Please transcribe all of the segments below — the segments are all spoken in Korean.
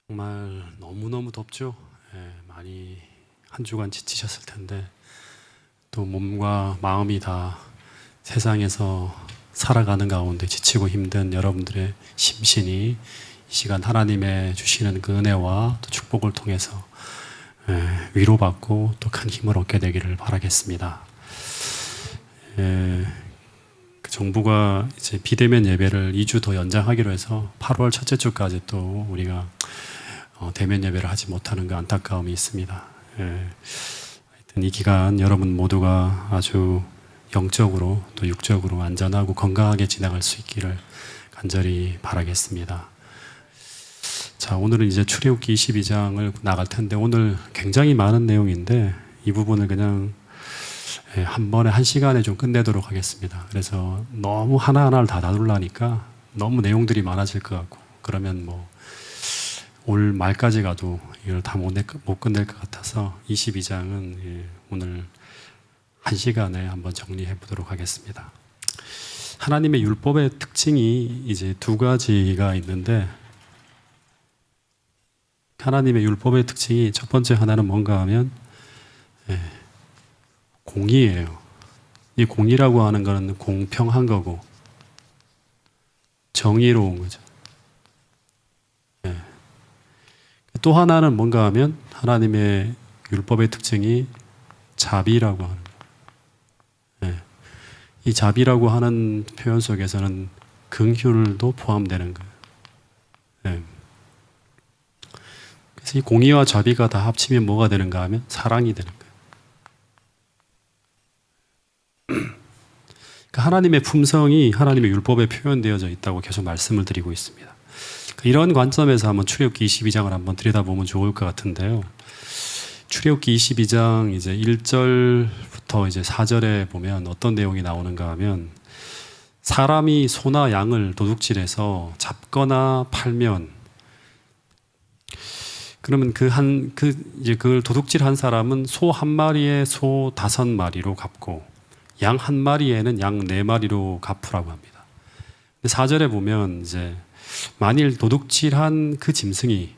정말 너무너무 덥죠. 많이 한 주간 지치셨을 텐데 또 몸과 마음이 다 세상에서 살아가는 가운데 지치고 힘든 여러분들의 심신이 이 시간 하나님의 주시는 그 은혜와 또 축복을 통해서 위로받고 또 큰 힘을 얻게 되기를 바라겠습니다. 그 정부가 이제 비대면 예배를 2주 더 연장하기로 해서 8월 첫째 주까지 또 우리가 대면 예배를 하지 못하는 그 안타까움이 있습니다. 하여튼 이 기간 여러분 모두가 아주 영적으로 또 육적으로 안전하고 건강하게 지나갈 수 있기를 간절히 바라겠습니다. 자, 오늘은 이제 출애굽기 22장을 나갈 텐데 오늘 굉장히 많은 내용인데 이 부분을 그냥 한 번에 한 시간에 좀 끝내도록 하겠습니다. 그래서 너무 하나하나를 다 다루려니까 너무 내용들이 많아질 것 같고 그러면 올 말까지 가도 이걸 다 못 끝낼 것 같아서 22장은 오늘 한 시간에 한번 정리해 보도록 하겠습니다. 하나님의 율법의 특징이 이제 두 가지가 있는데 하나님의 율법의 특징이 첫 번째 하나는 뭔가 하면 공의예요. 이 공의라고 하는 것은 공평한 거고 정의로운 거죠. 또 하나는 뭔가 하면 하나님의 율법의 특징이 자비라고 하는 거예요. 이 자비라고 하는 표현 속에서는 긍휼도 포함되는 거예요. 그래서 이 공의와 자비가 다 합치면 뭐가 되는가 하면 사랑이 되는 거예요. 그러니까 하나님의 품성이 하나님의 율법에 표현되어져 있다고 계속 말씀을 드리고 있습니다. 이런 관점에서 한번 출애굽기 22장을 한번 들여다보면 좋을 것 같은데요. 출애굽기 22장 이제 1절부터 이제 4절에 보면 어떤 내용이 나오는가 하면 사람이 소나 양을 도둑질해서 잡거나 팔면 그러면 그걸 도둑질한 사람은 소 한 마리에 소 5마리로 갚고 양 한 마리에는 양 4마리로 갚으라고 합니다. 4절에 보면 이제 만일 도둑질한 그 짐승이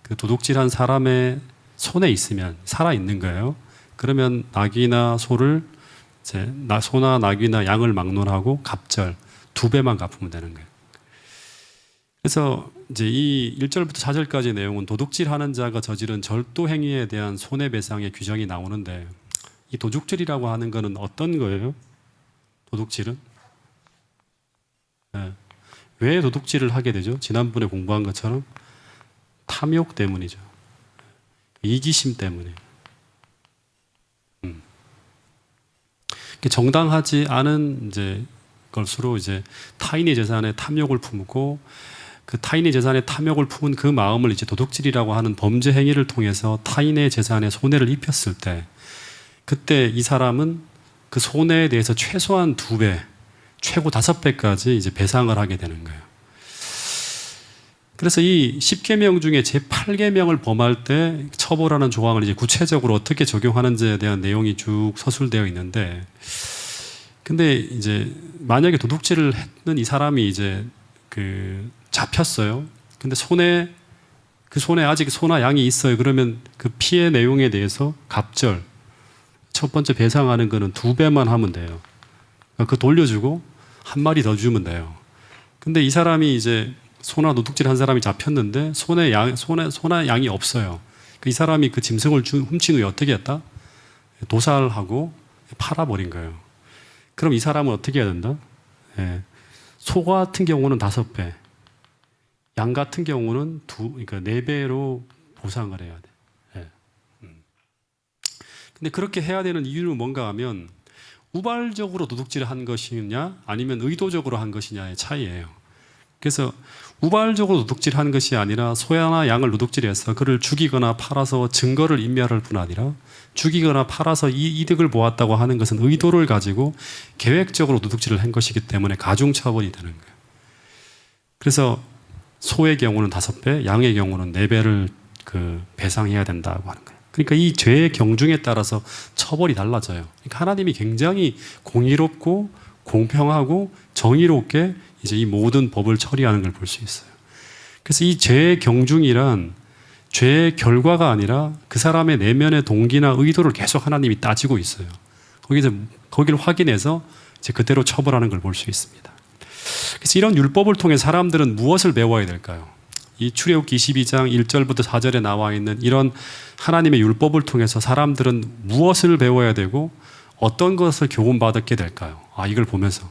그 도둑질한 사람의 손에 있으면 살아 있는 거예요. 그러면 낙이나 소를 이제 소나 낙이나 양을 막론하고 갑절 2배만 갚으면 되는 거예요. 그래서 이제 이 1절부터 4절까지 내용은 도둑질하는 자가 저지른 절도 행위에 대한 손해배상의 규정이 나오는데 이 도둑질이라고 하는 것은 어떤 거예요? 도둑질은? 왜 도둑질을 하게 되죠? 지난번에 공부한 것처럼 탐욕 때문이죠. 이기심 때문에. 정당하지 않은 이제 것으로 이제 타인의 재산에 탐욕을 품고 그 타인의 재산에 탐욕을 품은 그 마음을 이제 도둑질이라고 하는 범죄 행위를 통해서 타인의 재산에 손해를 입혔을 때 그때 이 사람은 그 손해에 대해서 최소한 2배, 최고 5배까지 이제 배상을 하게 되는 거예요. 그래서 이 10계명 중에 제8계명을 범할 때 처벌하는 조항을 이제 구체적으로 어떻게 적용하는지에 대한 내용이 쭉 서술되어 있는데 근데 이제 만약에 도둑질을 했는 이 사람이 이제 잡혔어요. 근데 그 손에 아직 소나 양이 있어요. 그러면 그 피해 내용에 대해서 갑절 첫 번째 배상하는 거는 2배만 하면 돼요. 그 돌려주고 한 마리 더 주면 돼요. 근데 이 사람이 이제 소나 도둑질 한 사람이 잡혔는데 소나 양이 없어요. 이 사람이 그 짐승을 훔친 후에 어떻게 했다? 도살하고 팔아버린 거예요. 그럼 이 사람은 어떻게 해야 된다? 소 같은 경우는 5배, 양 같은 경우는 그러니까 4배로 보상을 해야 돼. 근데 그렇게 해야 되는 이유는 뭔가 하면 우발적으로 도둑질을 한 것이냐 아니면 의도적으로 한 것이냐의 차이예요. 그래서 우발적으로 도둑질한 것이 아니라 소나 양을 도둑질해서 그를 죽이거나 팔아서 증거를 인멸할 뿐 아니라 죽이거나 팔아서 이득을 보았다고 하는 것은 의도를 가지고 계획적으로 도둑질을 한 것이기 때문에 가중처벌이 되는 거예요. 그래서 소의 경우는 5배, 양의 경우는 4배를 배상해야 된다고 하는 거예요. 그러니까 이 죄의 경중에 따라서 처벌이 달라져요. 그러니까 하나님이 굉장히 공의롭고 공평하고 정의롭게 이제 이 모든 법을 처리하는 걸 볼 수 있어요. 그래서 이 죄의 경중이란 죄의 결과가 아니라 그 사람의 내면의 동기나 의도를 계속 하나님이 따지고 있어요. 거기를 확인해서 이제 그대로 처벌하는 걸 볼 수 있습니다. 그래서 이런 율법을 통해 사람들은 무엇을 배워야 될까요? 이 출애굽기 22장 1절부터 4절에 나와 있는 이런 하나님의 율법을 통해서 사람들은 무엇을 배워야 되고 어떤 것을 교훈받게 될까요? 이걸 보면서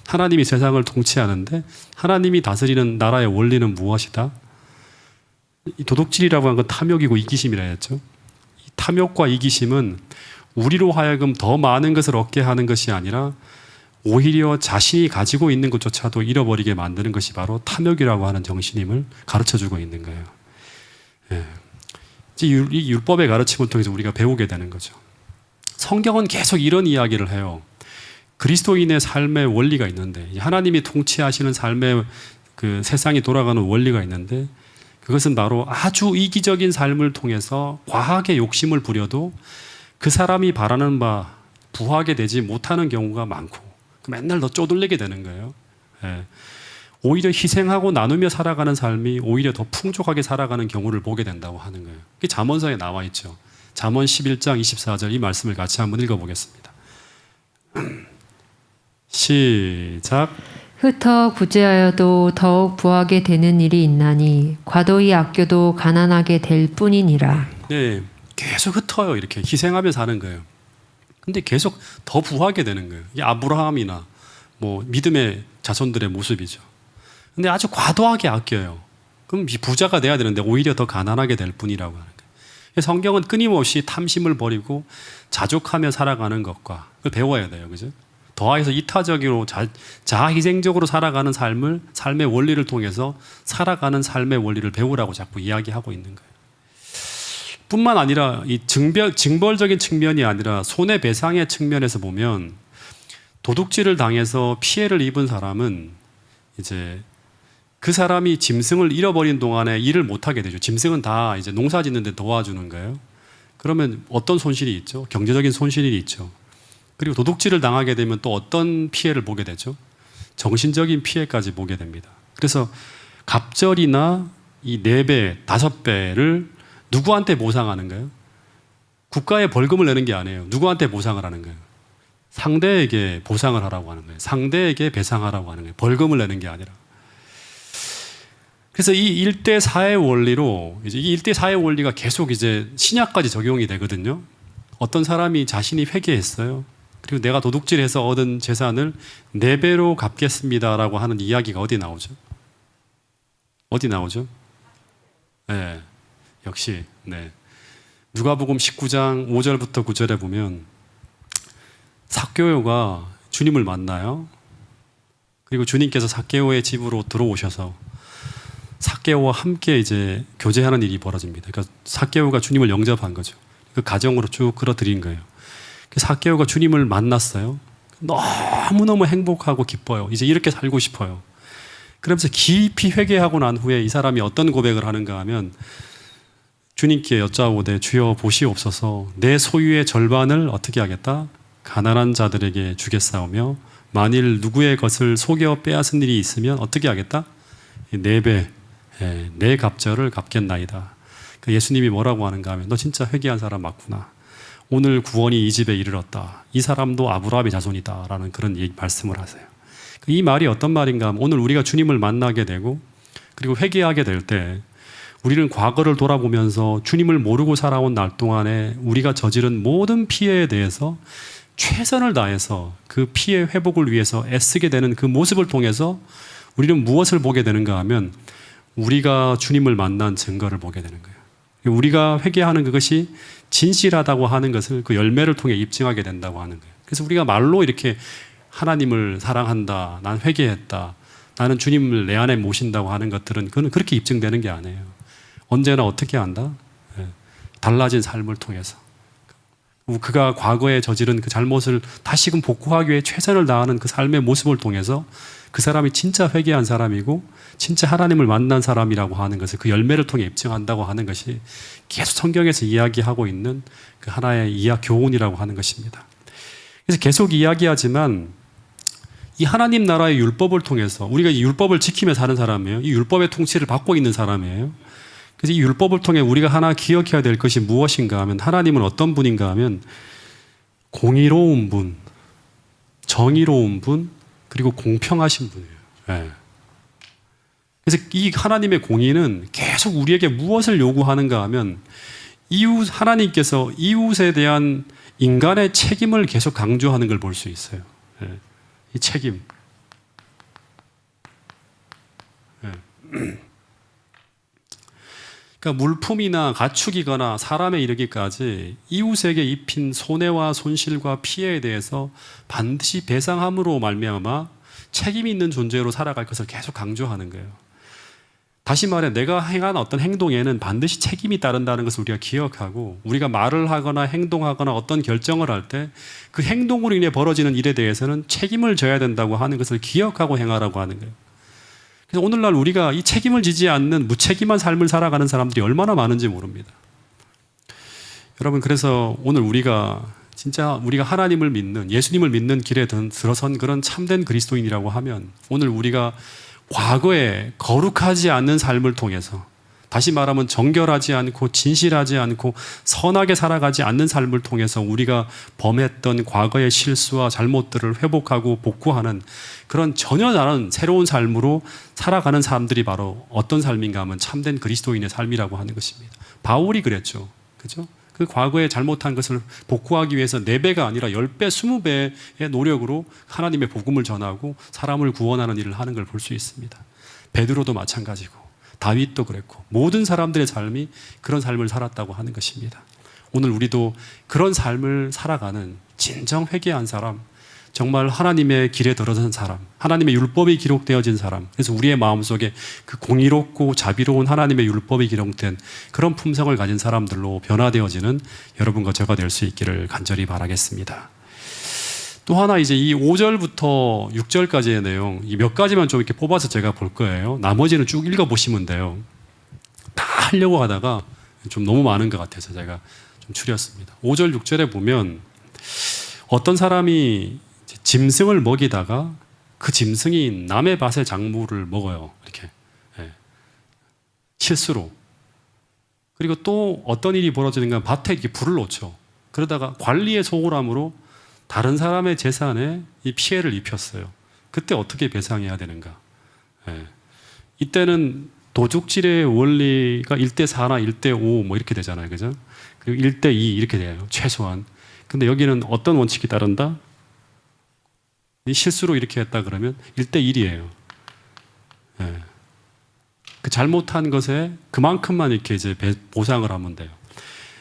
하나님이 세상을 통치하는데 하나님이 다스리는 나라의 원리는 무엇이다? 이 도둑질이라고 한 건 탐욕이고 이기심이라 했죠. 이 탐욕과 이기심은 우리로 하여금 더 많은 것을 얻게 하는 것이 아니라 오히려 자신이 가지고 있는 것조차도 잃어버리게 만드는 것이 바로 탐욕이라고 하는 정신임을 가르쳐주고 있는 거예요. 이 율법의 가르침을 통해서 우리가 배우게 되는 거죠. 성경은 계속 이런 이야기를 해요. 그리스도인의 삶의 원리가 있는데, 하나님이 통치하시는 삶의 그 세상이 돌아가는 원리가 있는데, 그것은 바로 아주 이기적인 삶을 통해서 과하게 욕심을 부려도 그 사람이 바라는 바 부하게 되지 못하는 경우가 많고, 맨날 더 쪼들리게 되는 거예요. 오히려 희생하고 나누며 살아가는 삶이 오히려 더 풍족하게 살아가는 경우를 보게 된다고 하는 거예요. 그게 잠언서에 나와 있죠. 잠언 11장 24절 이 말씀을 같이 한번 읽어보겠습니다. 시작. 흩어 구제하여도 더욱 부하게 되는 일이 있나니 과도히 아껴도 가난하게 될 뿐이니라. 네, 계속 흩어요. 이렇게 희생하며 사는 거예요. 근데 계속 더 부하게 되는 거예요. 이게 아브라함이나 뭐 믿음의 자손들의 모습이죠. 근데 아주 과도하게 아껴요. 그럼 부자가 돼야 되는데 오히려 더 가난하게 될 뿐이라고 하는 거예요. 성경은 끊임없이 탐심을 버리고 자족하며 살아가는 것과 그걸 배워야 돼요. 그죠? 더해서 이타적으로 자아희생적으로 살아가는 삶의 원리를 통해서 살아가는 삶의 원리를 배우라고 자꾸 이야기하고 있는 거예요. 뿐만 아니라 이 징벌적인 측면이 아니라 손해배상의 측면에서 보면 도둑질을 당해서 피해를 입은 사람은 이제 그 사람이 짐승을 잃어버린 동안에 일을 못하게 되죠. 짐승은 다 이제 농사 짓는데 도와주는 거예요. 그러면 어떤 손실이 있죠? 경제적인 손실이 있죠. 그리고 도둑질을 당하게 되면 또 어떤 피해를 보게 되죠? 정신적인 피해까지 보게 됩니다. 그래서 갑절이나 이 4배, 5배를 누구한테 보상하는 거예요? 국가에 벌금을 내는 게 아니에요. 누구한테 보상을 하는 거예요? 상대에게 보상을 하라고 하는 거예요. 상대에게 배상하라고 하는 거예요. 벌금을 내는 게 아니라. 그래서 이 1대4의 원리로, 이제 이 1대4의 원리가 계속 이제 신약까지 적용이 되거든요. 어떤 사람이 자신이 회개했어요. 그리고 내가 도둑질해서 얻은 재산을 4배로 갚겠습니다라고 하는 이야기가 어디 나오죠? 어디 나오죠? 네. 역시, 네. 누가복음 19장 5절부터 9절에 보면 삭개오가 주님을 만나요. 그리고 주님께서 삭개오의 집으로 들어오셔서 삭개오와 함께 이제 교제하는 일이 벌어집니다. 그러니까 삭개오가 주님을 영접한 거죠. 그 가정으로 쭉 끌어들인 거예요. 삭개오가 주님을 만났어요. 너무너무 행복하고 기뻐요. 이제 이렇게 살고 싶어요. 그러면서 깊이 회개하고 난 후에 이 사람이 어떤 고백을 하는가 하면 주님께 여짜오되 주여 보시옵소서 내 소유의 절반을 어떻게 하겠다? 가난한 자들에게 주겠사오며 만일 누구의 것을 속여 빼앗은 일이 있으면 어떻게 하겠다? 4배, 내 갑절을 갚겠나이다. 예수님이 뭐라고 하는가 하면 너 진짜 회개한 사람 맞구나. 오늘 구원이 이 집에 이르렀다. 이 사람도 아브라함의 자손이다. 라는 그런 말씀을 하세요. 이 말이 어떤 말인가 하면 오늘 우리가 주님을 만나게 되고 그리고 회개하게 될 때 우리는 과거를 돌아보면서 주님을 모르고 살아온 날 동안에 우리가 저지른 모든 피해에 대해서 최선을 다해서 그 피해 회복을 위해서 애쓰게 되는 그 모습을 통해서 우리는 무엇을 보게 되는가 하면 우리가 주님을 만난 증거를 보게 되는 거예요. 우리가 회개하는 그것이 진실하다고 하는 것을 그 열매를 통해 입증하게 된다고 하는 거예요. 그래서 우리가 말로 이렇게 하나님을 사랑한다, 난 회개했다, 나는 주님을 내 안에 모신다고 하는 것들은 그건 그렇게 입증되는 게 아니에요. 언제나 어떻게 한다? 달라진 삶을 통해서. 그가 과거에 저지른 그 잘못을 다시금 복구하기 위해 최선을 다하는 그 삶의 모습을 통해서 그 사람이 진짜 회개한 사람이고 진짜 하나님을 만난 사람이라고 하는 것을 그 열매를 통해 입증한다고 하는 것이 계속 성경에서 이야기하고 있는 그 하나의 교훈이라고 하는 것입니다. 그래서 계속 이야기하지만 이 하나님 나라의 율법을 통해서 우리가 이 율법을 지키며 사는 사람이에요. 이 율법의 통치를 받고 있는 사람이에요. 그래서 이 율법을 통해 우리가 하나 기억해야 될 것이 무엇인가 하면 하나님은 어떤 분인가 하면 공의로운 분, 정의로운 분, 그리고 공평하신 분이에요. 네. 그래서 이 하나님의 공의는 계속 우리에게 무엇을 요구하는가 하면 하나님께서 이웃에 대한 인간의 책임을 계속 강조하는 걸 볼 수 있어요. 네. 이 책임. 네. 그러니까 물품이나 가축이거나 사람에 이르기까지 이웃에게 입힌 손해와 손실과 피해에 대해서 반드시 배상함으로 말미암아 책임이 있는 존재로 살아갈 것을 계속 강조하는 거예요. 다시 말해 내가 행한 어떤 행동에는 반드시 책임이 따른다는 것을 우리가 기억하고 우리가 말을 하거나 행동하거나 어떤 결정을 할 때 그 행동으로 인해 벌어지는 일에 대해서는 책임을 져야 된다고 하는 것을 기억하고 행하라고 하는 거예요. 그래서 오늘날 우리가 이 책임을 지지 않는 무책임한 삶을 살아가는 사람들이 얼마나 많은지 모릅니다. 여러분, 그래서 오늘 우리가 진짜 우리가 하나님을 믿는, 예수님을 믿는 길에 들어선 그런 참된 그리스도인이라고 하면 오늘 우리가 과거에 거룩하지 않는 삶을 통해서, 다시 말하면 정결하지 않고 진실하지 않고 선하게 살아가지 않는 삶을 통해서 우리가 범했던 과거의 실수와 잘못들을 회복하고 복구하는 그런 전혀 다른 새로운 삶으로 살아가는 사람들이 바로 어떤 삶인가 하면 참된 그리스도인의 삶이라고 하는 것입니다. 바울이 그랬죠. 그죠? 그 과거에 잘못한 것을 복구하기 위해서 4배가 아니라 10배, 20배의 노력으로 하나님의 복음을 전하고 사람을 구원하는 일을 하는 걸 볼 수 있습니다. 베드로도 마찬가지고 다윗도 그랬고 모든 사람들의 삶이 그런 삶을 살았다고 하는 것입니다. 오늘 우리도 그런 삶을 살아가는 진정 회개한 사람, 정말 하나님의 길에 들어선 사람, 하나님의 율법이 기록되어진 사람, 그래서 우리의 마음속에 그 공의롭고 자비로운 하나님의 율법이 기록된 그런 품성을 가진 사람들로 변화되어지는 여러분과 저가 될 수 있기를 간절히 바라겠습니다. 또 하나 이제 이 5절부터 6절까지의 내용, 이 몇 가지만 좀 이렇게 뽑아서 제가 볼 거예요. 나머지는 쭉 읽어보시면 돼요. 다 하려고 하다가 좀 너무 많은 것 같아서 제가 좀 줄였습니다. 5절, 6절에 보면 어떤 사람이 짐승을 먹이다가 그 짐승이 남의 밭의 작물을 먹어요. 이렇게. 네. 실수로. 그리고 또 어떤 일이 벌어지는가 밭에 이렇게 불을 놓죠. 그러다가 관리의 소홀함으로 다른 사람의 재산에 이 피해를 입혔어요. 그때 어떻게 배상해야 되는가? 네. 이때는 도둑질의 원리가 1대4나 1대5 뭐 이렇게 되잖아요. 그죠? 그리고 1대2 이렇게 돼요. 최소한. 근데 여기는 어떤 원칙이 따른다? 이 실수로 이렇게 했다 그러면 1대1이에요. 네. 그 잘못한 것에 그만큼만 이렇게 이제 보상을 하면 돼요.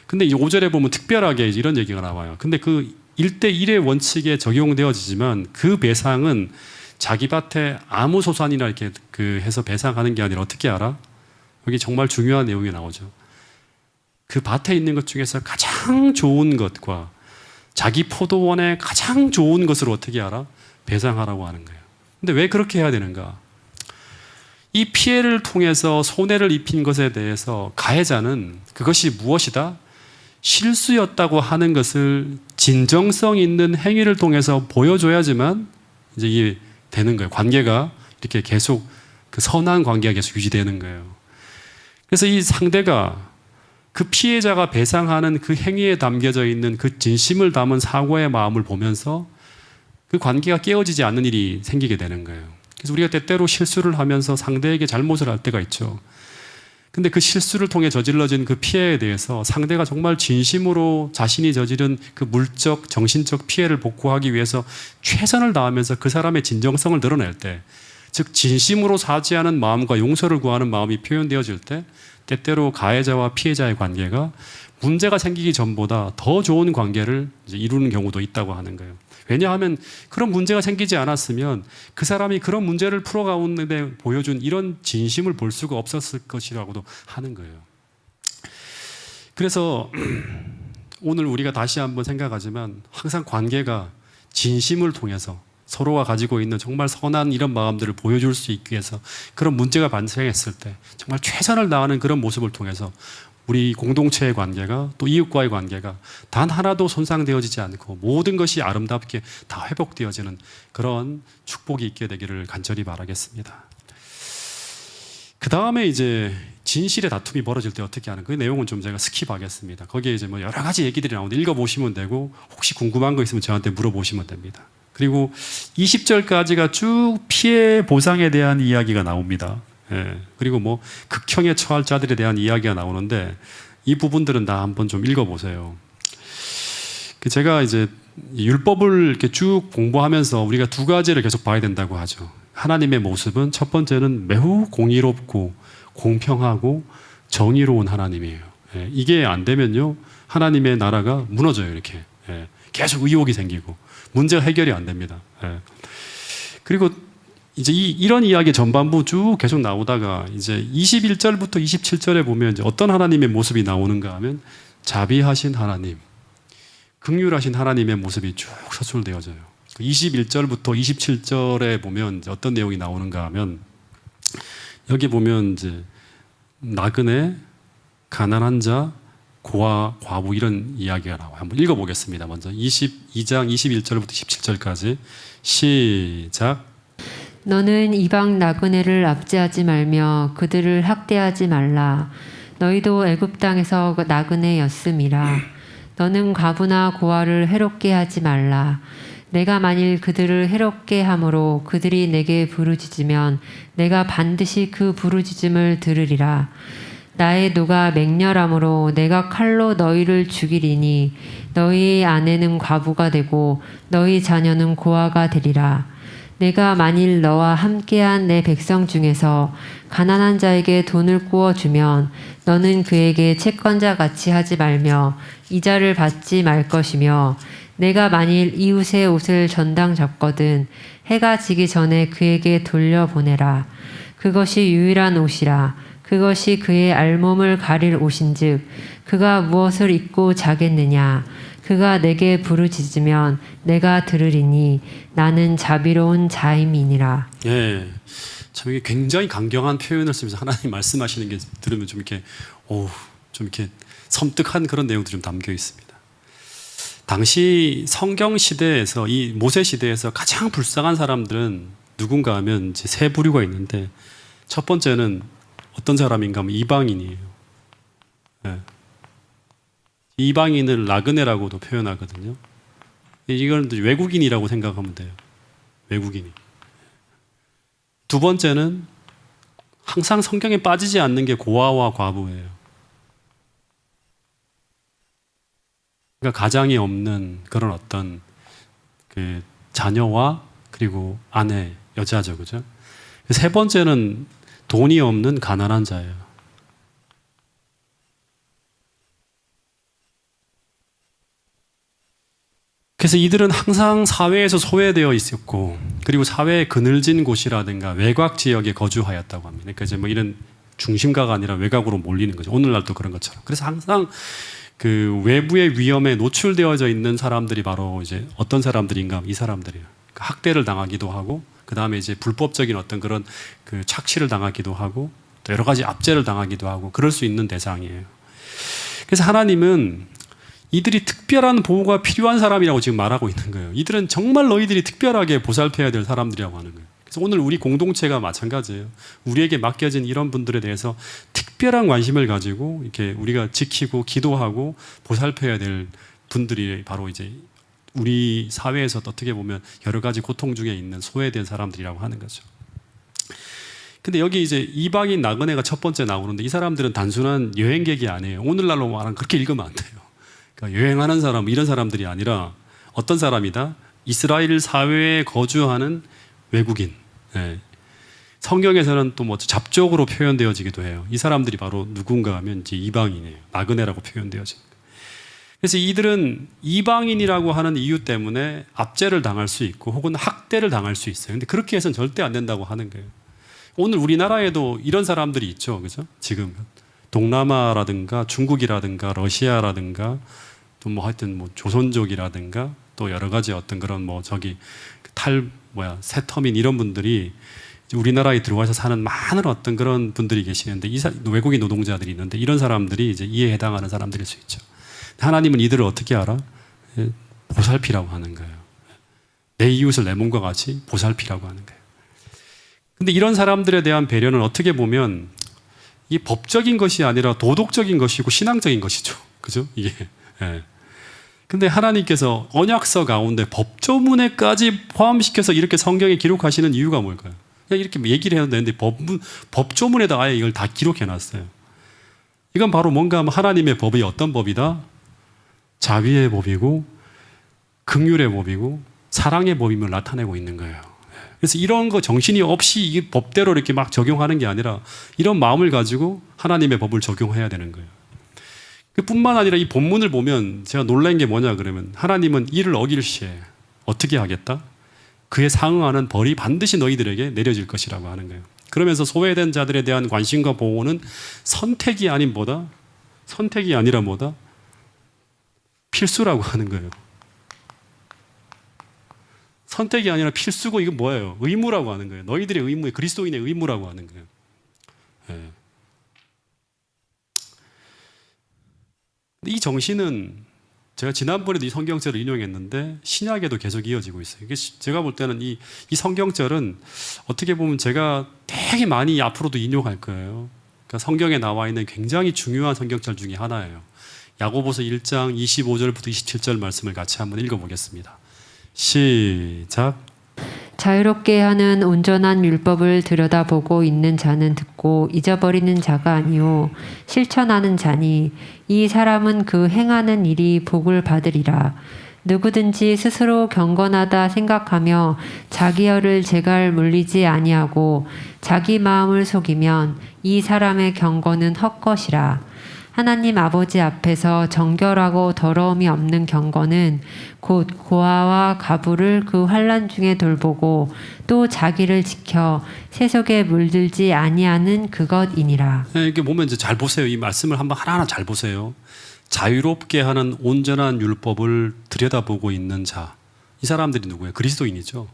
근데 이 5절에 보면 특별하게 이런 얘기가 나와요. 근데 그 1대1의 원칙에 적용되어지지만 그 배상은 자기 밭에 아무 소산이나 이렇게 해서 배상하는 게 아니라 어떻게 알아? 여기 정말 중요한 내용이 나오죠. 그 밭에 있는 것 중에서 가장 좋은 것과 자기 포도원의 가장 좋은 것을 어떻게 알아? 배상하라고 하는 거예요. 근데 왜 그렇게 해야 되는가? 이 피해를 통해서 손해를 입힌 것에 대해서 가해자는 그것이 무엇이다? 실수였다고 하는 것을 진정성 있는 행위를 통해서 보여줘야지만 이제 이게 되는 거예요. 관계가 이렇게 계속 그 선한 관계가 계속 유지되는 거예요. 그래서 이 상대가 그 피해자가 배상하는 그 행위에 담겨져 있는 그 진심을 담은 사고의 마음을 보면서 그 관계가 깨어지지 않는 일이 생기게 되는 거예요. 그래서 우리가 때때로 실수를 하면서 상대에게 잘못을 할 때가 있죠. 근데 그 실수를 통해 저질러진 그 피해에 대해서 상대가 정말 진심으로 자신이 저지른 그 물적, 정신적 피해를 복구하기 위해서 최선을 다하면서 그 사람의 진정성을 드러낼 때, 즉 진심으로 사죄하는 마음과 용서를 구하는 마음이 표현되어질 때 때때로 가해자와 피해자의 관계가 문제가 생기기 전보다 더 좋은 관계를 이제 이루는 경우도 있다고 하는 거예요. 왜냐하면 그런 문제가 생기지 않았으면 그 사람이 그런 문제를 풀어가는데 보여준 이런 진심을 볼 수가 없었을 것이라고도 하는 거예요. 그래서 오늘 우리가 다시 한번 생각하지만 항상 관계가 진심을 통해서 서로가 가지고 있는 정말 선한 이런 마음들을 보여줄 수 있기 위해서 그런 문제가 발생했을 때 정말 최선을 다하는 그런 모습을 통해서 우리 공동체의 관계가 또 이웃과의 관계가 단 하나도 손상되어지지 않고 모든 것이 아름답게 다 회복되어지는 그런 축복이 있게 되기를 간절히 바라겠습니다. 그 다음에 이제 진실의 다툼이 벌어질 때 어떻게 하는 그 내용은 좀 제가 스킵하겠습니다. 거기에 이제 뭐 여러 가지 얘기들이 나오는데 읽어보시면 되고 혹시 궁금한 거 있으면 저한테 물어보시면 됩니다. 그리고 20절까지가 쭉 피해 보상에 대한 이야기가 나옵니다. 예. 그리고 뭐 극형에 처할 자들에 대한 이야기가 나오는데 이 부분들은 다 한번 좀 읽어보세요. 제가 이제 율법을 이렇게 쭉 공부하면서 우리가 두 가지를 계속 봐야 된다고 하죠. 하나님의 모습은 첫 번째는 매우 공의롭고 공평하고 정의로운 하나님이에요. 예. 이게 안 되면요 하나님의 나라가 무너져요. 이렇게 예. 계속 의혹이 생기고 문제가 해결이 안 됩니다. 예. 그리고 이제 이런 이야기 전반부 쭉 계속 나오다가 이제 21절부터 27절에 보면 이제 어떤 하나님의 모습이 나오는가 하면 자비하신 하나님, 긍휼하신 하나님의 모습이 쭉 서술되어져요. 21절부터 27절에 보면 이제 어떤 내용이 나오는가 하면 여기 보면 이제 나그네, 가난한 자, 고아, 과부 이런 이야기가 나와요. 한번 읽어보겠습니다. 먼저 22장 21절부터 17절까지 시작. 너는 이방 나그네를 압제하지 말며 그들을 학대하지 말라. 너희도 애굽 땅에서 나그네였음이라. 너는 과부나 고아를 해롭게 하지 말라. 내가 만일 그들을 해롭게 함으로 그들이 내게 부르짖으면 내가 반드시 그 부르짖음을 들으리라. 나의 노가 맹렬함으로 내가 칼로 너희를 죽이리니 너희의 아내는 과부가 되고 너희 자녀는 고아가 되리라. 내가 만일 너와 함께한 내 백성 중에서 가난한 자에게 돈을 구워주면 너는 그에게 채권자 같이 하지 말며 이자를 받지 말 것이며 내가 만일 이웃의 옷을 전당 접거든 해가 지기 전에 그에게 돌려보내라. 그것이 유일한 옷이라. 그것이 그의 알몸을 가릴 옷인즉 그가 무엇을 입고 자겠느냐. 그가 내게 부르짖으면 내가 들으리니 나는 자비로운 자임이니라. 예, 참 이게 굉장히 강경한 표현을 쓰면서 하나님 말씀하시는 게 들으면 좀 이렇게 좀 이렇게 섬뜩한 그런 내용들이 좀 담겨 있습니다. 당시 성경 시대에서 이 모세 시대에서 가장 불쌍한 사람들은 누군가 하면 이제 세 부류가 있는데 첫 번째는 어떤 사람인가 하면 이방인이에요. 예. 이방인을 나그네라고도 표현하거든요. 이건 외국인이라고 생각하면 돼요. 외국인이. 두 번째는 항상 성경에 빠지지 않는 게 고아와 과부예요. 그러니까 가장이 없는 그런 어떤 그 자녀와 그리고 아내, 여자죠, 그죠? 세 번째는 돈이 없는 가난한 자예요. 그래서 이들은 항상 사회에서 소외되어 있었고, 그리고 사회의 그늘진 곳이라든가 외곽 지역에 거주하였다고 합니다. 그러니까 이제 뭐 이런 중심가가 아니라 외곽으로 몰리는 거죠. 오늘날도 그런 것처럼. 그래서 항상 그 외부의 위험에 노출되어져 있는 사람들이 바로 이제 어떤 사람들인가 하면 이 사람들이에요. 그러니까 학대를 당하기도 하고, 그 다음에 이제 불법적인 어떤 그런 그 착취를 당하기도 하고, 또 여러 가지 압제를 당하기도 하고, 그럴 수 있는 대상이에요. 그래서 하나님은 이들이 특별한 보호가 필요한 사람이라고 지금 말하고 있는 거예요. 이들은 정말 너희들이 특별하게 보살펴야 될 사람들이라고 하는 거예요. 그래서 오늘 우리 공동체가 마찬가지예요. 우리에게 맡겨진 이런 분들에 대해서 특별한 관심을 가지고 이렇게 우리가 지키고 기도하고 보살펴야 될 분들이 바로 이제 우리 사회에서 어떻게 보면 여러 가지 고통 중에 있는 소외된 사람들이라고 하는 거죠. 근데 여기 이제 이방인 나그네가 첫 번째 나오는데 이 사람들은 단순한 여행객이 아니에요. 오늘날로 말하면 그렇게 읽으면 안 돼요. 그러니까 여행하는 사람, 이런 사람들이 아니라 어떤 사람이다? 이스라엘 사회에 거주하는 외국인. 예. 성경에서는 또 뭐 잡적으로 표현되어지기도 해요. 이 사람들이 바로 누군가 하면 이제 이방인이에요. 나그네라고 표현되어집니다. 그래서 이들은 이방인이라고 하는 이유 때문에 압제를 당할 수 있고 혹은 학대를 당할 수 있어요. 근데 그렇게 해서는 절대 안 된다고 하는 거예요. 오늘 우리나라에도 이런 사람들이 있죠. 그죠? 지금 동남아라든가 중국이라든가 러시아라든가 또 뭐 하여튼 뭐 조선족이라든가 또 여러 가지 어떤 그런 뭐 저기 세터민 이런 분들이 우리나라에 들어와서 사는 많은 어떤 그런 분들이 계시는데 외국인 노동자들이 있는데 이런 사람들이 이제 이에 해당하는 사람들일 수 있죠. 하나님은 이들을 어떻게 알아? 보살피라고 하는 거예요. 내 이웃을 내 몸과 같이 보살피라고 하는 거예요. 근데 이런 사람들에 대한 배려는 어떻게 보면 이게 법적인 것이 아니라 도덕적인 것이고 신앙적인 것이죠. 그죠? 이게. 예. 근데 하나님께서 언약서 가운데 법조문에까지 포함시켜서 이렇게 성경에 기록하시는 이유가 뭘까요? 그냥 이렇게 얘기를 해도 되는데 법조문에다 아예 이걸 다 기록해 놨어요. 이건 바로 뭔가 하나님의 법이 어떤 법이다? 자비의 법이고 긍휼의 법이고 사랑의 법임을 나타내고 있는 거예요. 그래서 이런 거 정신이 없이 이 법대로 이렇게 막 적용하는 게 아니라 이런 마음을 가지고 하나님의 법을 적용해야 되는 거예요. 뿐만 아니라 이 본문을 보면 제가 놀란 게 뭐냐 그러면 하나님은 이를 어길 시에 어떻게 하겠다? 그에 상응하는 벌이 반드시 너희들에게 내려질 것이라고 하는 거예요. 그러면서 소외된 자들에 대한 관심과 보호는 선택이 아닌 뭐다? 선택이 아니라 뭐다? 필수라고 하는 거예요. 선택이 아니라 필수고 이건 뭐예요? 의무라고 하는 거예요. 너희들의 의무, 그리스도인의 의무라고 하는 거예요. 예. 이 정신은 제가 지난번에도 이 성경절을 인용했는데 신약에도 계속 이어지고 있어요. 이게 제가 볼 때는 이 성경절은 어떻게 보면 제가 되게 많이 앞으로도 인용할 거예요. 그러니까 성경에 나와 있는 굉장히 중요한 성경절 중에 하나예요. 야고보서 1장 25절부터 27절 말씀을 같이 한번 읽어보겠습니다. 시작. 자유롭게 하는 온전한 율법을 들여다보고 있는 자는 듣고 잊어버리는 자가 아니요 실천하는 자니 이 사람은 그 행하는 일이 복을 받으리라. 누구든지 스스로 경건하다 생각하며 자기 혀를 제갈 물리지 아니하고 자기 마음을 속이면 이 사람의 경건은 헛것이라. 하나님 아버지 앞에서 정결하고 더러움이 없는 경건은 곧 고아와 가부를 그 환난 중에 돌보고 또 자기를 지켜 세속에 물들지 아니하는 그것이니라. 네, 이렇게 보면 이제 잘 보세요. 이 말씀을 한번 하나하나 잘 보세요. 자유롭게 하는 온전한 율법을 들여다보고 있는 자. 이 사람들이 누구예요? 그리스도인이죠.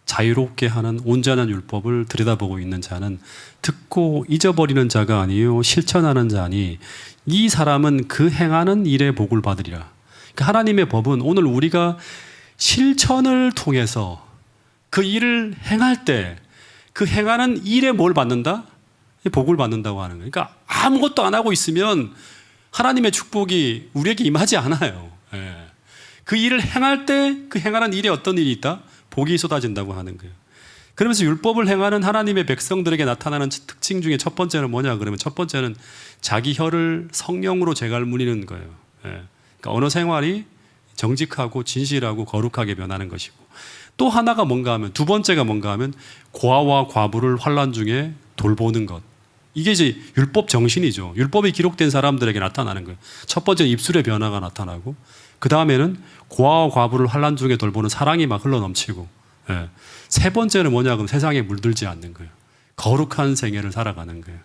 자유롭게 하는 온전한 율법을 들여다보고 있는 자는 듣고 잊어버리는 자가 아니요 실천하는 자니 이 사람은 그 행하는 일의 복을 받으리라. 그러니까 하나님의 법은 오늘 우리가 실천을 통해서 그 일을 행할 때 그 행하는 일에 뭘 받는다? 복을 받는다고 하는 거예요. 그러니까 아무것도 안 하고 있으면 하나님의 축복이 우리에게 임하지 않아요. 예. 그 일을 행할 때 그 행하는 일에 어떤 일이 있다? 복이 쏟아진다고 하는 거예요. 그러면서 율법을 행하는 하나님의 백성들에게 나타나는 특징 중에 첫 번째는 뭐냐 그러면 첫 번째는 자기 혀를 성령으로 제갈물리는 거예요. 예. 그러니까 언어 생활이 정직하고 진실하고 거룩하게 변하는 것이고 또 하나가 뭔가 하면 두 번째가 뭔가 하면 고아와 과부를 환난 중에 돌보는 것. 이게 이제 율법 정신이죠. 율법이 기록된 사람들에게 나타나는 거예요. 첫 번째는 입술의 변화가 나타나고 그 다음에는 고아와 과부를 환난 중에 돌보는 사랑이 막 흘러넘치고 예. 세 번째는 뭐냐 그럼 세상에 물들지 않는 거예요. 거룩한 생애를 살아가는 거예요.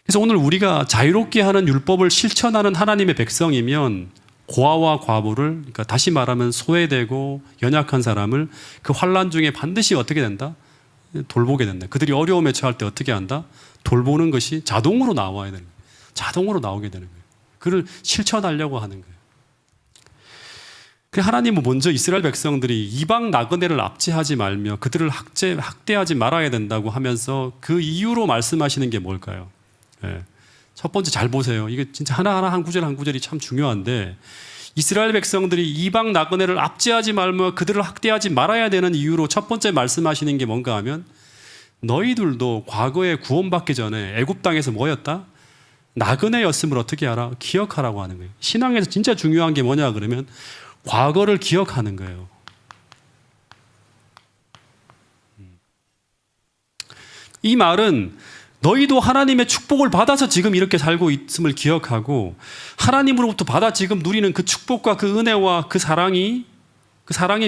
그래서 오늘 우리가 자유롭게 하는 율법을 실천하는 하나님의 백성이면 고아와 과부를 그러니까 다시 말하면 소외되고 연약한 사람을 그 환난 중에 반드시 어떻게 된다? 돌보게 된다. 그들이 어려움에 처할 때 어떻게 한다? 돌보는 것이 자동으로 나와야 되는 거예요. 자동으로 나오게 되는 거예요. 그를 실천하려고 하는 거예요. 하나님은 먼저 이스라엘 백성들이 이방 나그네를 압제하지 말며 그들을 학대하지 말아야 된다고 하면서 그 이유로 말씀하시는 게 뭘까요? 예. 첫 번째 잘 보세요. 이게 진짜 하나하나 한 구절 한 구절이 참 중요한데 이스라엘 백성들이 이방 나그네를 압제하지 말며 그들을 학대하지 말아야 되는 이유로 첫 번째 말씀하시는 게 뭔가 하면 너희들도 과거에 구원받기 전에 애굽 땅에서 뭐였다? 나그네였음을 어떻게 알아? 기억하라고 하는 거예요. 신앙에서 진짜 중요한 게 뭐냐 그러면 과거를 기억하는 거예요. 이 말은 너희도 하나님의 축복을 받아서 지금 이렇게 살고 있음을 기억하고 하나님으로부터 받아 지금 누리는 그 축복과 그 은혜와 그 사랑의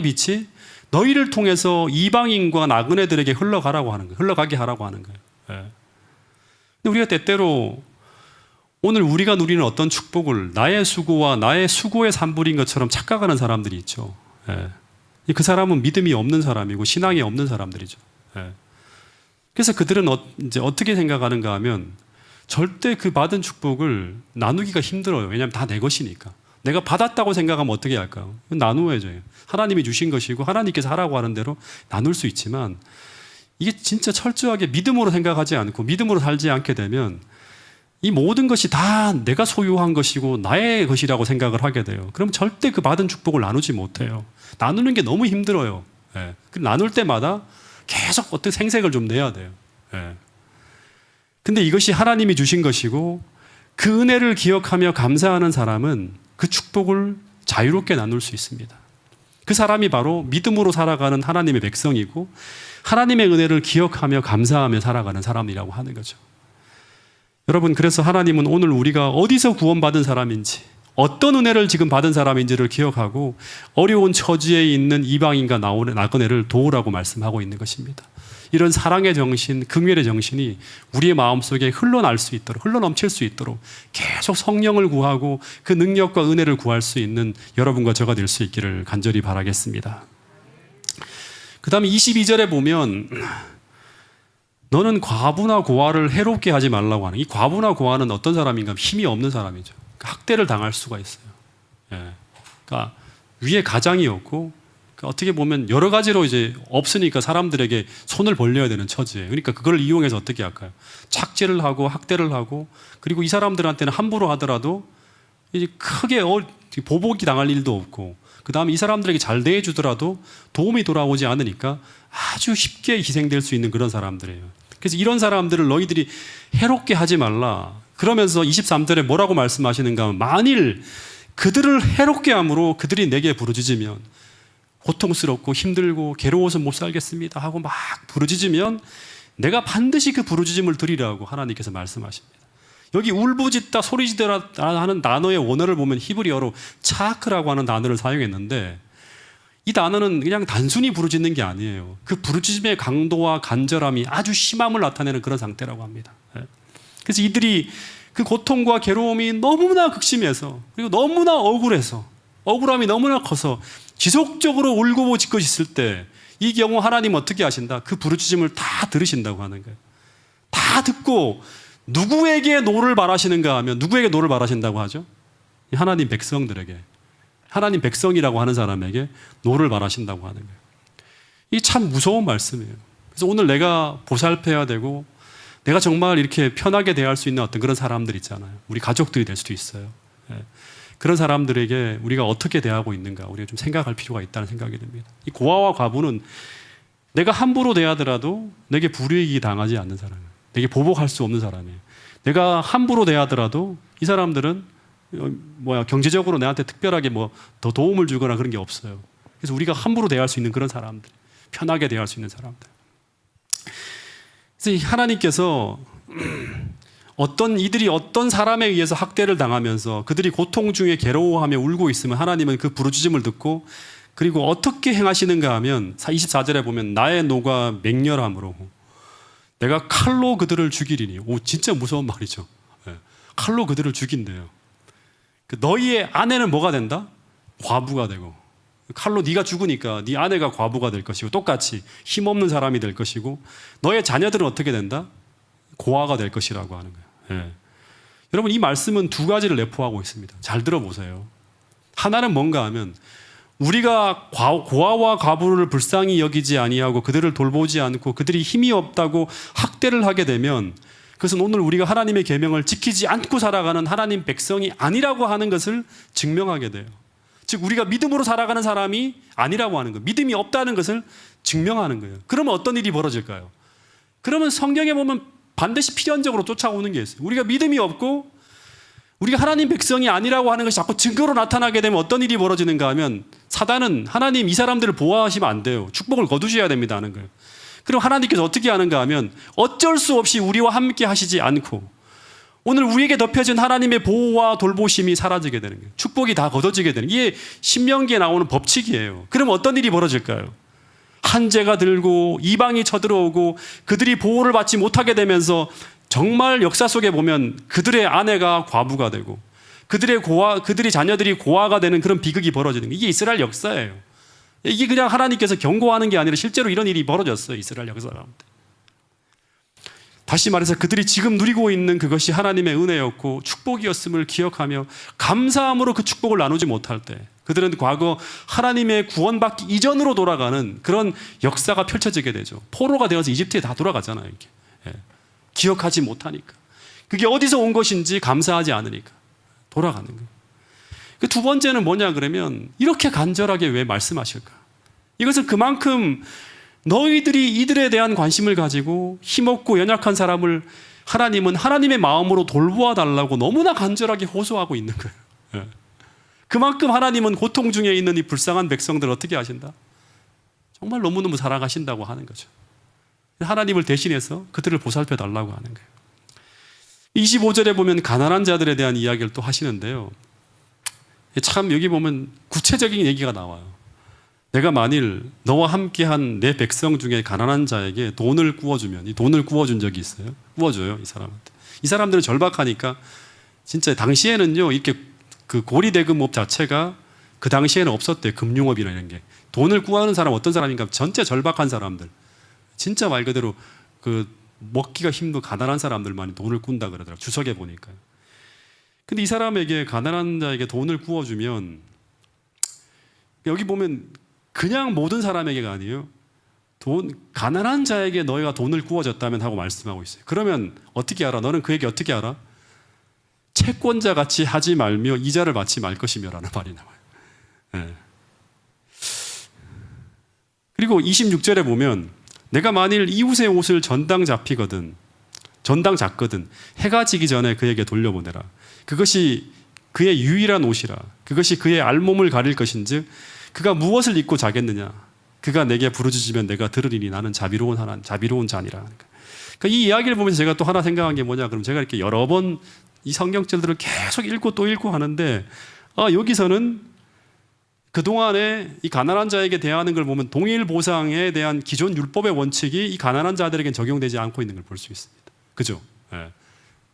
빛이 너희를 통해서 이방인과 나그네들에게 흘러가라고 하는 거예요. 흘러가게 하라고 하는 거예요. 예. 근데 우리가 때때로 오늘 우리가 누리는 어떤 축복을 나의 수고와 나의 수고의 산물인 것처럼 착각하는 사람들이 있죠. 예. 그 사람은 믿음이 없는 사람이고 신앙이 없는 사람들이죠. 예. 그래서 그들은 이제 어떻게 생각하는가 하면 절대 그 받은 축복을 나누기가 힘들어요. 왜냐하면 다 내 것이니까. 내가 받았다고 생각하면 어떻게 할까요? 나누어야죠. 하나님이 주신 것이고 하나님께서 하라고 하는 대로 나눌 수 있지만 이게 진짜 철저하게 믿음으로 생각하지 않고 믿음으로 살지 않게 되면 이 모든 것이 다 내가 소유한 것이고 나의 것이라고 생각을 하게 돼요. 그럼 절대 그 받은 축복을 나누지 못해요. 나누는 게 너무 힘들어요. 예. 나눌 때마다 계속 어떤 생색을 좀 내야 돼요. 예. 근데 이것이 하나님이 주신 것이고 그 은혜를 기억하며 감사하는 사람은 그 축복을 자유롭게 나눌 수 있습니다. 그 사람이 바로 믿음으로 살아가는 하나님의 백성이고 하나님의 은혜를 기억하며 감사하며 살아가는 사람이라고 하는 거죠. 여러분, 그래서 하나님은 오늘 우리가 어디서 구원받은 사람인지, 어떤 은혜를 지금 받은 사람인지를 기억하고 어려운 처지에 있는 이방인과 나그네를 도우라고 말씀하고 있는 것입니다. 이런 사랑의 정신, 긍휼의 정신이 우리의 마음속에 흘러날 수 있도록, 흘러넘칠 수 있도록 계속 성령을 구하고 그 능력과 은혜를 구할 수 있는 여러분과 저가 될 수 있기를 간절히 바라겠습니다. 그 다음에 22절에 보면 너는 과부나 고아를 해롭게 하지 말라고 하는, 이 과부나 고아는 어떤 사람인가? 힘이 없는 사람이죠. 학대를 당할 수가 있어요. 예. 그러니까 위에 가장이 없고, 그러니까 어떻게 보면 여러 가지로 이제 없으니까 사람들에게 손을 벌려야 되는 처지예요. 그러니까 그걸 이용해서 어떻게 할까요? 착취를 하고 학대를 하고, 그리고 이 사람들한테는 함부로 하더라도 이제 크게 보복이 당할 일도 없고, 그 다음에 이 사람들에게 잘 대해주더라도 도움이 돌아오지 않으니까 아주 쉽게 희생될 수 있는 그런 사람들이에요. 그래서 이런 사람들을 너희들이 해롭게 하지 말라. 그러면서 23절에 뭐라고 말씀하시는가 하면 만일 그들을 해롭게 함으로 그들이 내게 부르짖으면 고통스럽고 힘들고 괴로워서 못 살겠습니다 하고 막 부르짖으면 내가 반드시 그 부르짖음을 드리라고 하나님께서 말씀하십니다. 여기 울부짖다 소리지더라 하는 단어의 원어를 보면 히브리어로 차크라고 하는 단어를 사용했는데 이 단어는 그냥 단순히 부르짖는 게 아니에요. 그 부르짖음의 강도와 간절함이 아주 심함을 나타내는 그런 상태라고 합니다. 그래서 이들이 그 고통과 괴로움이 너무나 극심해서 그리고 너무나 억울해서 억울함이 너무나 커서 지속적으로 울고 짖고 있을 때 이 경우 하나님 어떻게 하신다? 그 부르짖음을 다 들으신다고 하는 거예요. 다 듣고 누구에게 노를 바라시는가 하면 누구에게 노를 바라신다고 하죠? 하나님 백성들에게, 하나님 백성이라고 하는 사람에게 노를 바라신다고 하는 거예요. 이 참 무서운 말씀이에요. 그래서 오늘 내가 보살펴야 되고 내가 정말 이렇게 편하게 대할 수 있는 어떤 그런 사람들 있잖아요. 우리 가족들이 될 수도 있어요. 예. 그런 사람들에게 우리가 어떻게 대하고 있는가 우리가 좀 생각할 필요가 있다는 생각이 듭니다. 이 고아와 과부는 내가 함부로 대하더라도 내게 불이익이 당하지 않는 사람이에요. 내게 보복할 수 없는 사람이에요. 내가 함부로 대하더라도 이 사람들은 경제적으로 내한테 특별하게 더 도움을 주거나 그런 게 없어요. 그래서 우리가 함부로 대할 수 있는 그런 사람들, 편하게 대할 수 있는 사람들. 그래서 하나님께서 이들이 어떤 사람에 의해서 학대를 당하면서 그들이 고통 중에 괴로워하며 울고 있으면 하나님은 그 부르짖음을 듣고 그리고 어떻게 행하시는가 하면 24절에 보면 나의 노가 맹렬함으로 내가 칼로 그들을 죽이리니. 오, 진짜 무서운 말이죠. 네. 칼로 그들을 죽인대요. 너희의 아내는 뭐가 된다? 과부가 되고. 칼로 네가 죽으니까 네 아내가 과부가 될 것이고 똑같이 힘없는 사람이 될 것이고 너의 자녀들은 어떻게 된다? 고아가 될 것이라고 하는 거예요. 네. 여러분 이 말씀은 두 가지를 내포하고 있습니다. 잘 들어보세요. 하나는 뭔가 하면 우리가 고아와 과부를 불쌍히 여기지 아니하고 그들을 돌보지 않고 그들이 힘이 없다고 학대를 하게 되면 그것은 오늘 우리가 하나님의 계명을 지키지 않고 살아가는 하나님 백성이 아니라고 하는 것을 증명하게 돼요. 즉 우리가 믿음으로 살아가는 사람이 아니라고 하는 거예요. 믿음이 없다는 것을 증명하는 거예요. 그러면 어떤 일이 벌어질까요? 그러면 성경에 보면 반드시 필연적으로 쫓아오는 게 있어요. 우리가 믿음이 없고 우리가 하나님 백성이 아니라고 하는 것이 자꾸 증거로 나타나게 되면 어떤 일이 벌어지는가 하면 사단은 하나님 이 사람들을 보호하시면 안 돼요. 축복을 거두셔야 됩니다 하는 거예요. 그럼 하나님께서 어떻게 하는가 하면 어쩔 수 없이 우리와 함께 하시지 않고 오늘 우리에게 덮여진 하나님의 보호와 돌보심이 사라지게 되는 거예요. 축복이 다 걷어지게 되는 거예요. 이게 신명기에 나오는 법칙이에요. 그럼 어떤 일이 벌어질까요? 한재가 들고 이방이 쳐들어오고 그들이 보호를 받지 못하게 되면서 정말 역사 속에 보면 그들의 아내가 과부가 되고 그들의 자녀들이 고아가 되는 그런 비극이 벌어지는 거예요. 이게 이스라엘 역사예요. 이게 그냥 하나님께서 경고하는 게 아니라 실제로 이런 일이 벌어졌어요. 이스라엘 역사 가운데. 다시 말해서 그들이 지금 누리고 있는 그것이 하나님의 은혜였고 축복이었음을 기억하며 감사함으로 그 축복을 나누지 못할 때 그들은 과거 하나님의 구원받기 이전으로 돌아가는 그런 역사가 펼쳐지게 되죠. 포로가 되어서 이집트에 다 돌아가잖아요. 이렇게. 예. 기억하지 못하니까. 그게 어디서 온 것인지 감사하지 않으니까 돌아가는 거예요. 그 두 번째는 뭐냐 그러면 이렇게 간절하게 왜 말씀하실까? 이것은 그만큼 너희들이 이들에 대한 관심을 가지고 힘없고 연약한 사람을 하나님은 하나님의 마음으로 돌보아 달라고 너무나 간절하게 호소하고 있는 거예요. 예. 그만큼 하나님은 고통 중에 있는 이 불쌍한 백성들을 어떻게 하신다? 정말 너무너무 사랑하신다고 하는 거죠. 하나님을 대신해서 그들을 보살펴 달라고 하는 거예요. 25절에 보면 가난한 자들에 대한 이야기를 또 하시는데요. 참 여기 보면 구체적인 얘기가 나와요. 내가 만일 너와 함께한 내 백성 중에 가난한 자에게 돈을 구워주면, 이 돈을 구워준 적이 있어요? 구워줘요, 이 사람한테. 이 사람들은 절박하니까 진짜 당시에는요, 이렇게 그 고리대금업 자체가 그 당시에는 없었대요. 금융업이나 이런 게. 돈을 구하는 사람 어떤 사람인가? 전체 절박한 사람들. 진짜 말 그대로 그 먹기가 힘든 가난한 사람들만 돈을 꾼다 그러더라고요. 주석에 보니까요. 근데 이 사람에게 가난한 자에게 돈을 구워주면 여기 보면 그냥 모든 사람에게가 아니에요. 가난한 자에게 너희가 돈을 구워줬다면 하고 말씀하고 있어요. 그러면 어떻게 알아? 너는 그에게 어떻게 알아? 채권자 같이 하지 말며 이자를 받지 말 것이며 라는 말이 나와요. 네. 그리고 26절에 보면 내가 만일 이웃의 옷을 전당 잡거든 해가 지기 전에 그에게 돌려보내라. 그것이 그의 유일한 옷이라. 그것이 그의 알몸을 가릴 것인즉 그가 무엇을 입고 자겠느냐. 그가 내게 부르짖으면 내가 들으리니 나는 자비로운 자니라. 그러니까 이 이야기를 보면서 제가 또 하나 생각한 게 뭐냐. 그럼 제가 이렇게 여러 번 이 성경절들을 계속 읽고 또 읽고 하는데 여기서는 그동안에 이 가난한 자에게 대하는 걸 보면 동일 보상에 대한 기존 율법의 원칙이 이 가난한 자들에겐 적용되지 않고 있는 걸 볼 수 있습니다. 그죠? 예.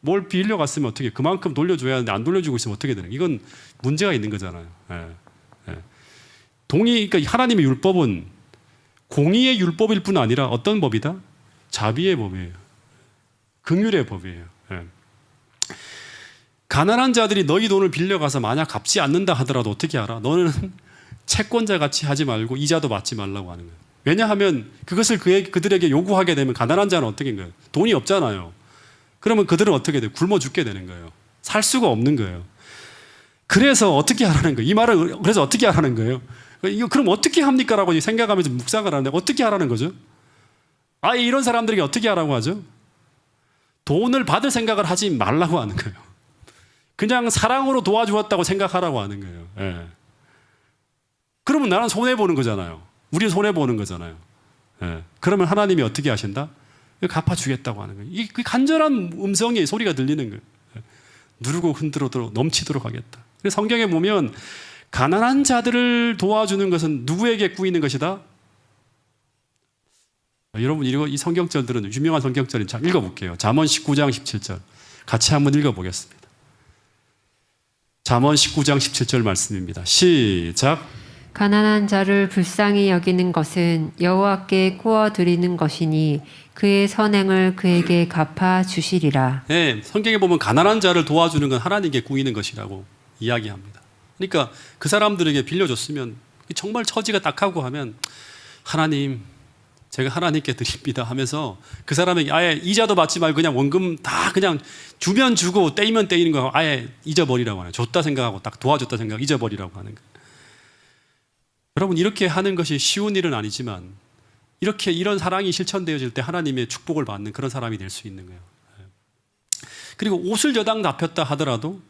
뭘 빌려갔으면 어떻게 그만큼 돌려줘야 하는데 안 돌려주고 있으면 어떻게 되는 거예요? 이건 문제가 있는 거잖아요. 예. 예. 그러니까 하나님의 율법은 공의의 율법일 뿐 아니라 어떤 법이다? 자비의 법이에요. 긍휼의 법이에요. 예. 가난한 자들이 너희 돈을 빌려가서 만약 갚지 않는다 하더라도 어떻게 알아? 너는 채권자 같이 하지 말고 이자도 받지 말라고 하는 거예요. 왜냐하면 그것을 그들에게 요구하게 되면 가난한 자는 어떻게 된 거예요? 돈이 없잖아요. 그러면 그들은 어떻게 돼요? 굶어 죽게 되는 거예요. 살 수가 없는 거예요. 그래서 어떻게 하라는 거예요? 이 말을 그래서 어떻게 하라는 거예요? 이거 그럼 어떻게 합니까? 라고 생각하면서 묵상을 하는데 어떻게 하라는 거죠? 아예 이런 사람들에게 어떻게 하라고 하죠? 돈을 받을 생각을 하지 말라고 하는 거예요. 그냥 사랑으로 도와주었다고 생각하라고 하는 거예요. 예. 그러면 나는 손해보는 거잖아요. 우리 손해보는 거잖아요. 예. 그러면 하나님이 어떻게 하신다? 갚아주겠다고 하는 거예요. 이 간절한 음성의 소리가 들리는 거예요. 예. 누르고 흔들어도 넘치도록 하겠다. 그래서 성경에 보면 가난한 자들을 도와주는 것은 누구에게 꾸이는 것이다? 여러분 이 성경절들은 유명한 성경절인 자 읽어볼게요. 잠언 19장 17절 같이 한번 읽어보겠습니다. 잠언 19장 17절 말씀입니다. 시작. 가난한 자를 불쌍히 여기는 것은 여호와께 구워 드리는 것이니 그의 선행을 그에게 갚아 주시리라. 네, 성경에 보면 가난한 자를 도와주는 건 하나님께 구이는 것이라고 이야기합니다. 그러니까 그 사람들에게 빌려줬으면 정말 처지가 딱하고 하면 하나님 제가 하나님께 드립니다 하면서 그 사람에게 아예 이자도 받지 말고 그냥 원금 다 그냥 주면 주고 떼이면 떼이는 거 아예 잊어버리라고 하는, 줬다 생각하고 딱 도와줬다 생각하고 잊어버리라고 하는 거예요. 여러분 이렇게 하는 것이 쉬운 일은 아니지만 이렇게 이런 사랑이 실천되어질 때 하나님의 축복을 받는 그런 사람이 될 수 있는 거예요. 그리고 옷을 저당 잡혔다 하더라도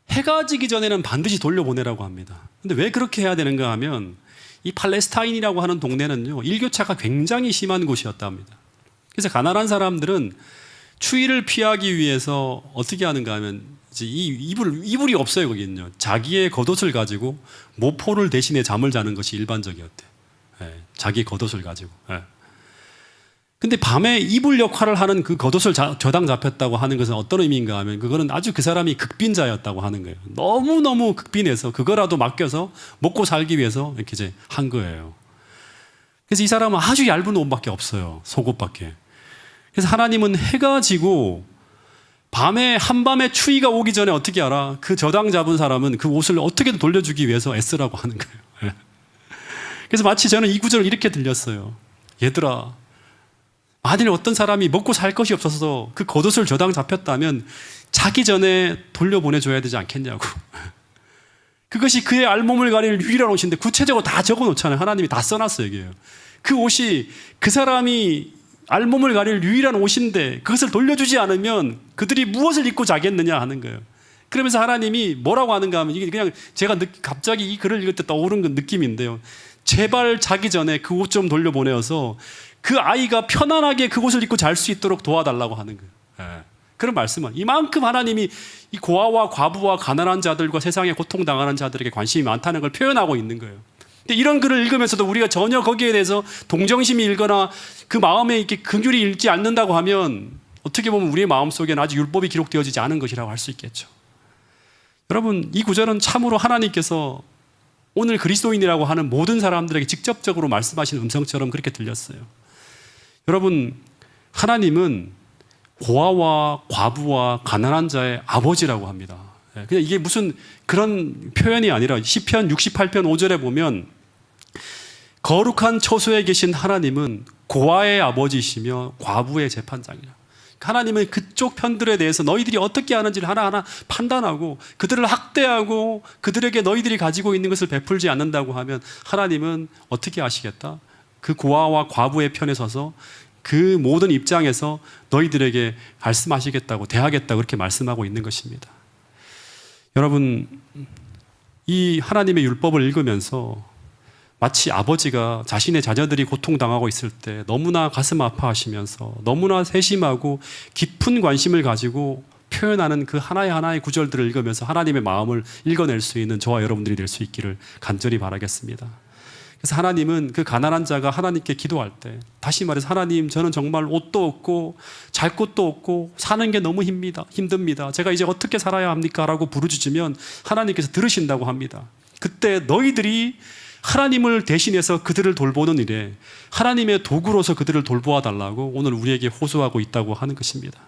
해가 지기 전에는 반드시 돌려보내라고 합니다. 근데 왜 그렇게 해야 되는가 하면 이 팔레스타인이라고 하는 동네는요, 일교차가 굉장히 심한 곳이었다 합니다. 그래서 가난한 사람들은 추위를 피하기 위해서 어떻게 하는가 하면 이제 이불이 없어요, 거기는요. 자기의 겉옷을 가지고 모포를 대신에 잠을 자는 것이 일반적이었대요. 예, 자기 겉옷을 가지고. 예. 근데 밤에 이불 역할을 하는 그 겉옷을 저당 잡혔다고 하는 것은 어떤 의미인가 하면 그거는 아주 그 사람이 극빈자였다고 하는 거예요. 너무너무 극빈해서 그거라도 맡겨서 먹고 살기 위해서 이렇게 이제 한 거예요. 그래서 이 사람은 아주 얇은 옷밖에 없어요. 속옷밖에. 그래서 하나님은 해가 지고 밤에 한밤에 추위가 오기 전에 어떻게 알아? 그 저당 잡은 사람은 그 옷을 어떻게든 돌려주기 위해서 애쓰라고 하는 거예요. 예. 그래서 마치 저는 이 구절을 이렇게 들렸어요. 얘들아, 만일 어떤 사람이 먹고 살 것이 없어서 그 겉옷을 저당 잡혔다면 자기 전에 돌려보내줘야 되지 않겠냐고. 그것이 그의 알몸을 가릴 유일한 옷인데 구체적으로 다 적어놓잖아요. 하나님이 다 써놨어요. 이게요. 그 옷이 그 사람이 알몸을 가릴 유일한 옷인데 그것을 돌려주지 않으면 그들이 무엇을 입고 자겠느냐 하는 거예요. 그러면서 하나님이 뭐라고 하는가 하면 이게 그냥 제가 갑자기 이 글을 읽을 때 떠오른 그 느낌인데요. 제발 자기 전에 그 옷 좀 돌려보내어서 그 아이가 편안하게 그 옷을 입고 잘 수 있도록 도와달라고 하는 거예요. 네. 그런 말씀은 이만큼 하나님이 이 고아와 과부와 가난한 자들과 세상에 고통당하는 자들에게 관심이 많다는 걸 표현하고 있는 거예요. 근데 이런 글을 읽으면서도 우리가 전혀 거기에 대해서 동정심이 일거나 그 마음에 이렇게 긍휼이 읽지 않는다고 하면 어떻게 보면 우리의 마음속에는 아직 율법이 기록되어지지 않은 것이라고 할 수 있겠죠. 여러분, 이 구절은 참으로 하나님께서 오늘 그리스도인이라고 하는 모든 사람들에게 직접적으로 말씀하신 음성처럼 그렇게 들렸어요. 여러분, 하나님은 고아와 과부와 가난한 자의 아버지라고 합니다. 그냥 이게 무슨 그런 표현이 아니라 시편 68편 5절에 보면 거룩한 처소에 계신 하나님은 고아의 아버지이시며 과부의 재판장이라. 하나님은 그쪽 편들에 대해서 너희들이 어떻게 하는지를 하나하나 판단하고 그들을 학대하고 그들에게 너희들이 가지고 있는 것을 베풀지 않는다고 하면 하나님은 어떻게 하시겠다? 그 고아와 과부의 편에 서서 그 모든 입장에서 너희들에게 말씀하시겠다고 대하겠다고 그렇게 말씀하고 있는 것입니다. 여러분, 이 하나님의 율법을 읽으면서 마치 아버지가 자신의 자녀들이 고통당하고 있을 때 너무나 가슴 아파하시면서 너무나 세심하고 깊은 관심을 가지고 표현하는 그 하나의 구절들을 읽으면서 하나님의 마음을 읽어낼 수 있는 저와 여러분들이 될 수 있기를 간절히 바라겠습니다. 그래서 하나님은 그 가난한 자가 하나님께 기도할 때, 다시 말해서 하나님, 저는 정말 옷도 없고 잘 곳도 없고 사는 게 너무 힘듭니다. 제가 이제 어떻게 살아야 합니까? 라고 부르짖으면 하나님께서 들으신다고 합니다. 그때 너희들이 하나님을 대신해서 그들을 돌보는 일에 하나님의 도구로서 그들을 돌보아 달라고 오늘 우리에게 호소하고 있다고 하는 것입니다.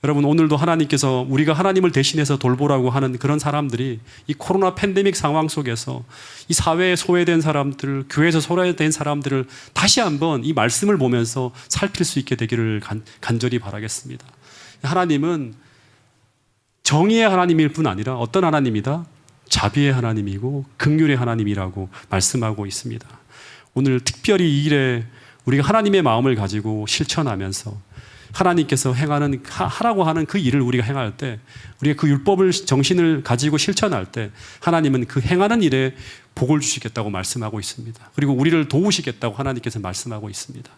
여러분, 오늘도 하나님께서 우리가 하나님을 대신해서 돌보라고 하는 그런 사람들이 이 코로나 팬데믹 상황 속에서 이 사회에 소외된 사람들, 교회에서 소외된 사람들을 다시 한번 이 말씀을 보면서 살필 수 있게 되기를 간절히 바라겠습니다. 하나님은 정의의 하나님일 뿐 아니라 어떤 하나님이다? 자비의 하나님이고 긍휼의 하나님이라고 말씀하고 있습니다. 오늘 특별히 이 일에 우리가 하나님의 마음을 가지고 실천하면서 하나님께서 하라고 하는 그 일을 우리가 행할 때, 우리가 그 율법을 정신을 가지고 실천할 때 하나님은 그 행하는 일에 복을 주시겠다고 말씀하고 있습니다. 그리고 우리를 도우시겠다고 하나님께서 말씀하고 있습니다.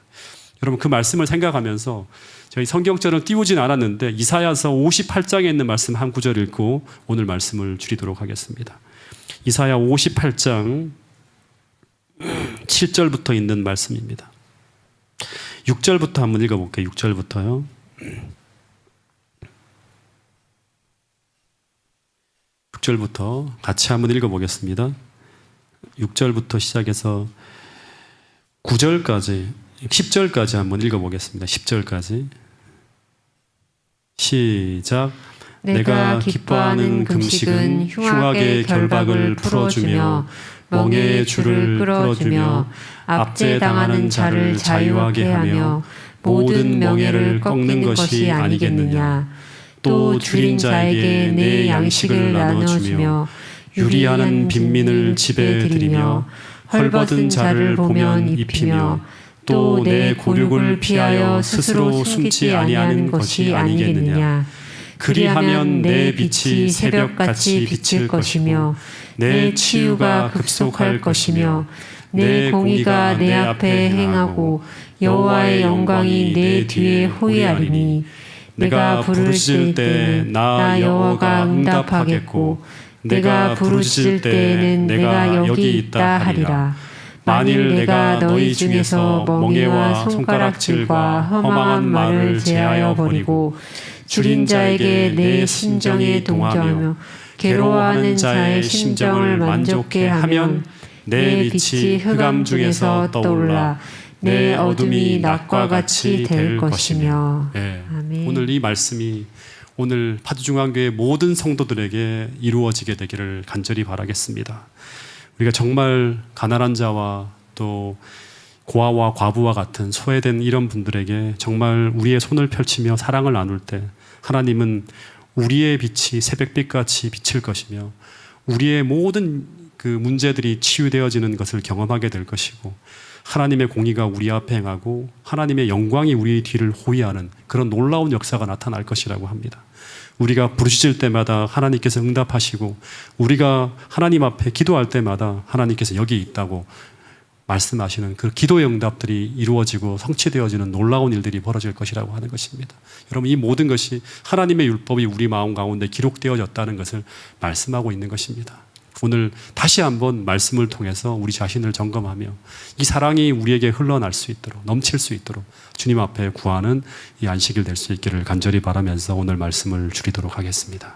여러분, 그 말씀을 생각하면서 저희 성경처럼 띄우진 않았는데 이사야서 58장에 있는 말씀 한 구절 읽고 오늘 말씀을 줄이도록 하겠습니다. 이사야 58장 7절부터 있는 말씀입니다. 6절부터 한번 읽어볼게요. 6절부터요. 6절부터 같이 한번 읽어보겠습니다. 6절부터 시작해서 9절까지 10절까지 한번 읽어보겠습니다. 10절까지 시작. 내가 기뻐하는 금식은 흉악의 결박을 풀어주며 멍에의 줄을 끌어주며 압제당하는 자를 자유하게 하며 모든 멍에를 꺾는 것이 아니겠느냐. 또 줄인 자에게 내 양식을 나눠주며 유리하는 빈민을 집에 들이며 헐벗은 자를 보면 입히며 또 내 곤욕을 피하여 스스로 숨지 아니하는 것이 아니겠느냐. 그리하면 내 빛이 새벽같이 비칠 것이며 내 치유가 급속할 것이며 내 공의가 내 앞에 행하고 여호와의 영광이 내 뒤에 호위하리니 내가 부르짖을 때 나 여호와가 응답하겠고 내가 부르짖을 때에는 내가 여기 있다 하리라. 만일 내가 너희 중에서 멍에와 손가락질과 허망한 말을 제하여 버리고 줄인 자에게 내 심정에 동조하며 괴로워하는 자의 심정을 만족해 하면 내 빛이 흑암 중에서 떠올라 내 어둠이 낮과 같이 될 것이며. 네. 아멘. 오늘 이 말씀이 오늘 파주중앙교회 모든 성도들에게 이루어지게 되기를 간절히 바라겠습니다. 우리가 정말 가난한 자와 또 고아와 과부와 같은 소외된 이런 분들에게 정말 우리의 손을 펼치며 사랑을 나눌 때 하나님은 우리의 빛이 새벽빛같이 비칠 것이며 우리의 모든 그 문제들이 치유되어지는 것을 경험하게 될 것이고 하나님의 공의가 우리 앞에 행하고 하나님의 영광이 우리의 뒤를 호위하는 그런 놀라운 역사가 나타날 것이라고 합니다. 우리가 부르짖을 때마다 하나님께서 응답하시고 우리가 하나님 앞에 기도할 때마다 하나님께서 여기 있다고 말씀하시는 그 기도의 응답들이 이루어지고 성취되어지는 놀라운 일들이 벌어질 것이라고 하는 것입니다. 여러분, 이 모든 것이 하나님의 율법이 우리 마음 가운데 기록되어졌다는 것을 말씀하고 있는 것입니다. 오늘 다시 한번 말씀을 통해서 우리 자신을 점검하며 이 사랑이 우리에게 흘러날 수 있도록 넘칠 수 있도록 주님 앞에 구하는 이 안식일 될 수 있기를 간절히 바라면서 오늘 말씀을 줄이도록 하겠습니다.